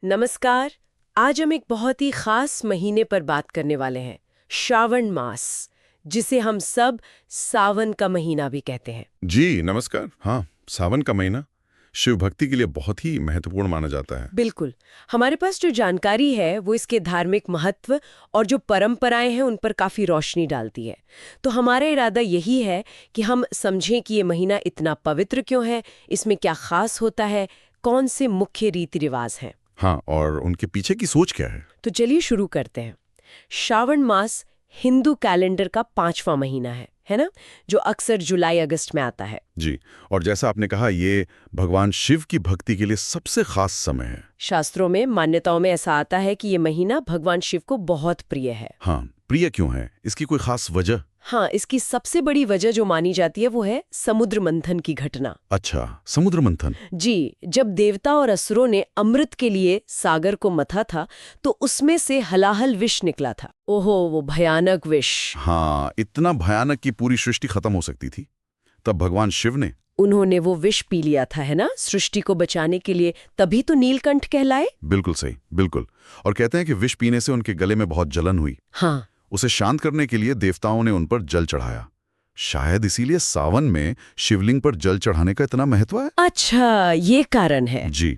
नमस्कार। आज हम एक बहुत ही खास महीने पर बात करने वाले हैं, श्रावण मास, जिसे हम सब सावन का महीना भी कहते हैं। जी नमस्कार। हाँ, सावन का महीना शिव भक्ति के लिए बहुत ही महत्वपूर्ण माना जाता है। बिल्कुल। हमारे पास जो जानकारी है वो इसके धार्मिक महत्व और जो परंपराएं हैं उन पर काफी रोशनी डालती है। तो हमारा इरादा यही है कि हम समझें कि ये महीना इतना पवित्र क्यों है, इसमें क्या खास होता है, कौन से मुख्य रीति रिवाज हैं। हाँ, और उनके पीछे की सोच क्या है? तो चलिए शुरू करते हैं। श्रावण मास हिंदू कैलेंडर का 5वां महीना है ना, जो अक्सर जुलाई अगस्त में आता है। जी, और जैसा आपने कहा, ये भगवान शिव की भक्ति के लिए सबसे खास समय है। शास्त्रों में, मान्यताओं में ऐसा आता है कि ये महीना भगवान शिव को बहुत प्रिय है। हाँ, प्रिय क्यों है? इसकी कोई खास वजह? हाँ, इसकी सबसे बड़ी वजह जो मानी जाती है वो है समुद्र मंथन की घटना। अच्छा, समुद्र मंथन। जी, जब देवता और असुरों ने अमृत के लिए सागर को मथा था तो उसमें से हलाहल विष निकला था। ओहो, वो भयानक विष। हाँ, इतना भयानक कि पूरी सृष्टि खत्म हो सकती थी। तब भगवान शिव ने उन्होंने वो विष पी लिया था, है ना, सृष्टि को बचाने के लिए। तभी तो नीलकंठ कहलाए। बिल्कुल सही, बिल्कुल। और कहते हैं कि विष पीने से उनके गले में बहुत जलन हुई। हाँ, उसे शांत करने के लिए देवताओं ने उन पर जल चढ़ाया। शायद इसीलिए सावन में शिवलिंग पर जल चढ़ाने का इतना महत्व है। अच्छा, ये कारण है। जी,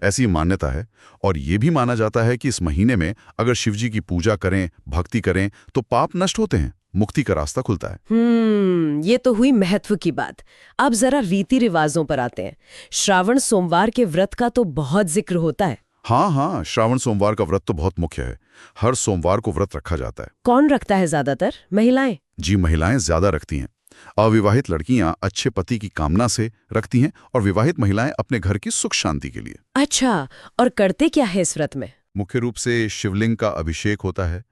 ऐसी मान्यता है। और ये भी माना जाता है कि इस महीने में अगर शिवजी की पूजा करें, भक्ति करें, तो पाप नष्ट होते हैं, मुक्ति का रास्ता खुलता है। ये तो हुई महत्व की बात। अब जरा रीति रिवाजों पर आते हैं। श्रावण सोमवार के व्रत का तो बहुत जिक्र होता है। हाँ, श्रावण सोमवार का व्रत तो बहुत मुख्य है। हर सोमवार को व्रत रखा जाता है। कौन रखता है ज्यादातर? महिलाएं? जी, महिलाएं ज्यादा रखती हैं। अविवाहित लड़कियां अच्छे पति की कामना से रखती हैं, और विवाहित महिलाएं अपने घर की सुख शांति के लिए। अच्छा, और करते क्या है इस व्रत में? मुख्य रूप से शिवलिंग का अभिषेक होता है,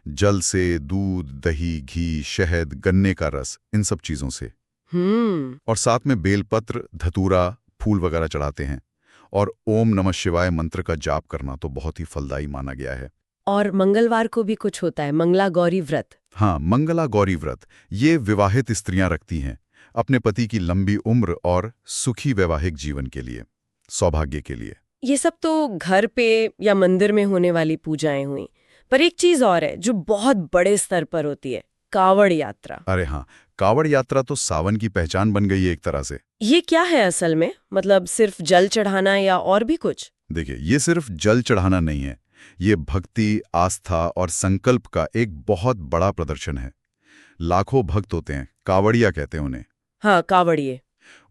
जल से, दूध, दही, घी, शहद, गन्ने का रस, इन सब चीजों से। और साथ में बेलपत्र, धतूरा, फूल वगैरह चढ़ाते हैं। और ओम नमः शिवाय मंत्र का जाप करना तो बहुत ही फलदायी माना गया है। और मंगलवार को भी कुछ होता है, मंगला गौरी व्रत। हाँ, मंगला गौरी व्रत ये विवाहित स्त्रियां रखती हैं, अपने पति की लंबी उम्र और सुखी वैवाहिक जीवन के लिए, सौभाग्य के लिए। ये सब तो घर पे या मंदिर में होने वाली पूजाएं हुई, पर एक चीज और है जो बहुत बड़े स्तर पर होती है, कावड़ यात्रा। अरे हाँ, कावड़ यात्रा तो सावन की पहचान बन गई है एक तरह से। ये क्या है असल में? मतलब सिर्फ जल चढ़ाना या और भी कुछ? देखिए, ये सिर्फ जल चढ़ाना नहीं है, ये भक्ति, आस्था और संकल्प का एक बहुत बड़ा प्रदर्शन है। लाखों भक्त होते हैं, कावड़िया कहते हैं उन्हें। हाँ, कावड़िए।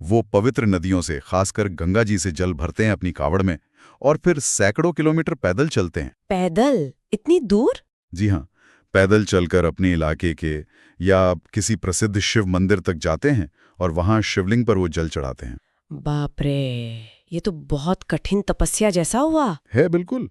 वो पवित्र नदियों से, खासकर गंगा जी से जल भरते हैं अपनी कावड़ में, और फिर सैकड़ों किलोमीटर पैदल चलते हैं। पैदल? इतनी दूर? जी हाँ, पैदल चलकर अपने इलाके के या किसी प्रसिद्ध शिव मंदिर तक जाते हैं और वहां शिवलिंग पर वो जल चढ़ाते हैं। बाप रे, ये तो बहुत कठिन तपस्या जैसा हुआ है। बिल्कुल,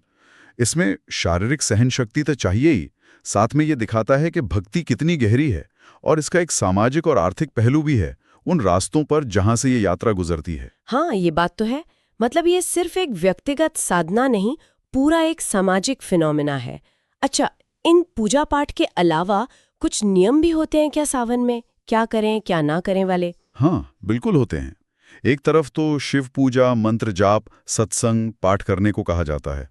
इसमें शारीरिक सहन शक्ति तो चाहिए ही, साथ में ये दिखाता है कि भक्ति कितनी गहरी है। और इसका एक सामाजिक और आर्थिक पहलू भी है उन रास्तों पर जहां से ये यात्रा गुजरती है। हाँ, ये बात तो है। मतलब ये सिर्फ एक व्यक्तिगत साधना नहीं, पूरा एक सामाजिक फिनोमेना है। अच्छा, इन पूजा पाठ के अलावा कुछ नियम भी होते हैं क्या सावन में? क्या करें क्या ना करें वाले? हाँ, बिल्कुल होते हैं। एक तरफ तो शिव पूजा, मंत्र जाप, सत्संग, पाठ करने को कहा जाता है।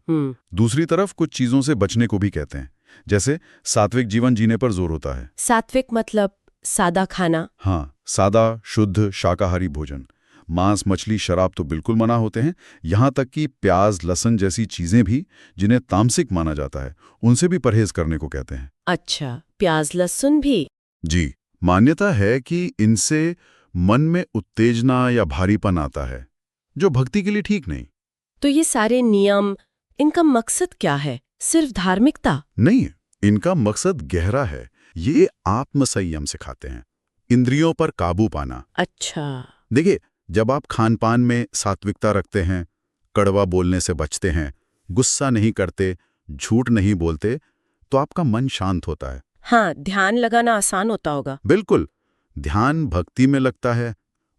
दूसरी तरफ कुछ चीजों से बचने को भी कहते हैं, जैसे सात्विक जीवन जीने पर जोर होता है। सात्विक मतलब सादा खाना? हाँ, सादा, शुद्ध शाकाहारी भोजन। मांस, मछली, शराब तो बिल्कुल मना होते हैं। यहाँ तक कि प्याज, लहसुन जैसी चीजें भी जिन्हें तामसिक माना जाता है, उनसे भी परहेज करने को कहते हैं। अच्छा, प्याज लहसुन भी? जी, मान्यता है कि इनसे मन में उत्तेजना या भारीपन आता है, जो भक्ति के लिए ठीक नहीं। तो ये सारे नियम, इनका मकसद क्या है? सिर्फ धार्मिकता? नहीं, इनका मकसद गहरा है। ये आत्मसंयम सिखाते हैं, इंद्रियों पर काबू पाना। अच्छा। देखिए, जब आप खान पान में सात्विकता रखते हैं, कड़वा बोलने से बचते हैं, गुस्सा नहीं करते, झूठ नहीं बोलते, तो आपका मन शांत होता है। हाँ, ध्यान लगाना आसान होता होगा। बिल्कुल, ध्यान भक्ति में लगता है,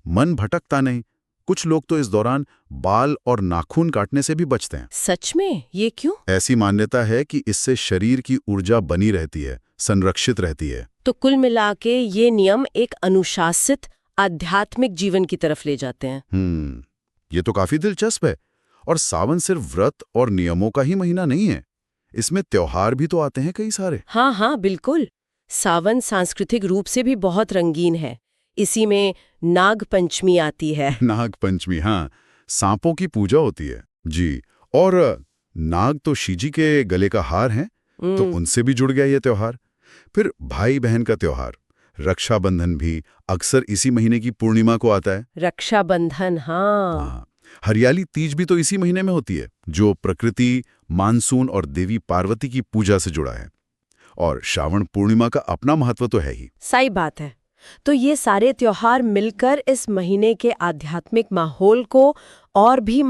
मन भटकता नहीं। कुछ लोग तो इस दौरान बाल और नाखून काटने से भी बचते हैं। सच में? ये क्यों? ऐसी मान्यता है कि इससे शरीर की ऊर्जा बनी रहती है, संरक्षित रहती है। तो कुल मिला के ये नियम एक अनुशासित आध्यात्मिक जीवन की तरफ ले जाते हैं। ये तो काफी दिलचस्प है। और सावन सिर्फ व्रत और नियमों का ही महीना नहीं है, इसमें त्योहार भी तो आते हैं कई सारे। हाँ हाँ बिल्कुल। सावन सांस्कृतिक रूप से भी बहुत रंगीन है। इसी में नाग पंचमी आती है। नाग पंचमी, हाँ, सांपों की पूजा होती है जी। और नाग तो शिवजी के गले का हार हैं, तो उनसे भी जुड़ गया ये त्योहार। फिर भाई बहन का त्योहार रक्षाबंधन भी अक्सर इसी महीने की पूर्णिमा को आता है। रक्षाबंधन, हाँ। हरियाली तीज भी तो इसी महीने में होती है, जो प्रकृति, मानसून और देवी पार्वती की पूजा से जुड़ा है। और श्रावण पूर्णिमा का अपना महत्व तो है ही। सही बात है। तो ये सारे त्योहार मिलकर इस महीने के आध्यात्मिक माहौल को और भी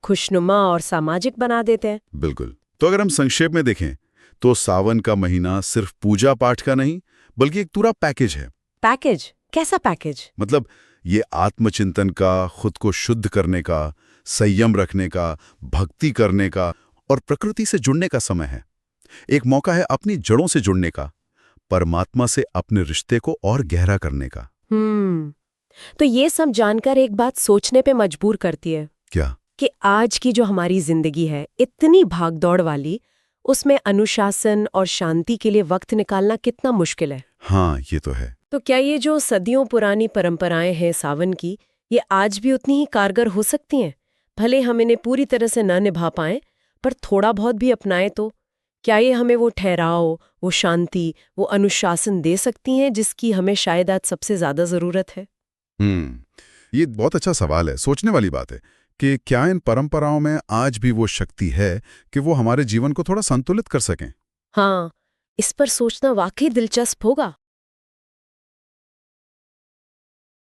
खुशनुमा और सामाजिक बना देते हैं। बिल्कुल। तो अगर हम संक्षेप में देखें तो सावन का महीना सिर्फ पूजा पाठ का नहीं, बल्कि एक पूरा पैकेज है। पैकेज? कैसा पैकेज? मतलब ये आत्मचिंतन का, खुद को शुद्ध करने का, संयम रखने का, भक्ति करने का और प्रकृति से जुड़ने का समय है। एक मौका है अपनी जड़ों से जुड़ने का, परमात्मा से अपने रिश्ते को और गहरा करने का। तो ये सब जानकर एक बात सोचने पे मजबूर करती है। क्या? कि आज की जो हमारी जिंदगी है, इतनी भागदौड़ वाली, उसमें अनुशासन और शांति के लिए वक्त निकालना कितना मुश्किल है। हाँ, ये तो है। तो क्या ये जो सदियों पुरानी परंपराएं हैं सावन की, ये आज भी उतनी ही कारगर हो सकती हैं? भले हम इन्हें पूरी तरह से न निभा पाएं, पर थोड़ा बहुत भी अपनाएं तो क्या ये हमें वो ठहराव, वो शांति, वो अनुशासन दे सकती हैं जिसकी हमें शायद आज सबसे ज्यादा जरूरत है? ये बहुत अच्छा सवाल है, सोचने वाली बात है कि क्या इन परंपराओं में आज भी वो शक्ति है कि वो हमारे जीवन को थोड़ा संतुलित कर सकें। हाँ, इस पर सोचना वाकई दिलचस्प होगा।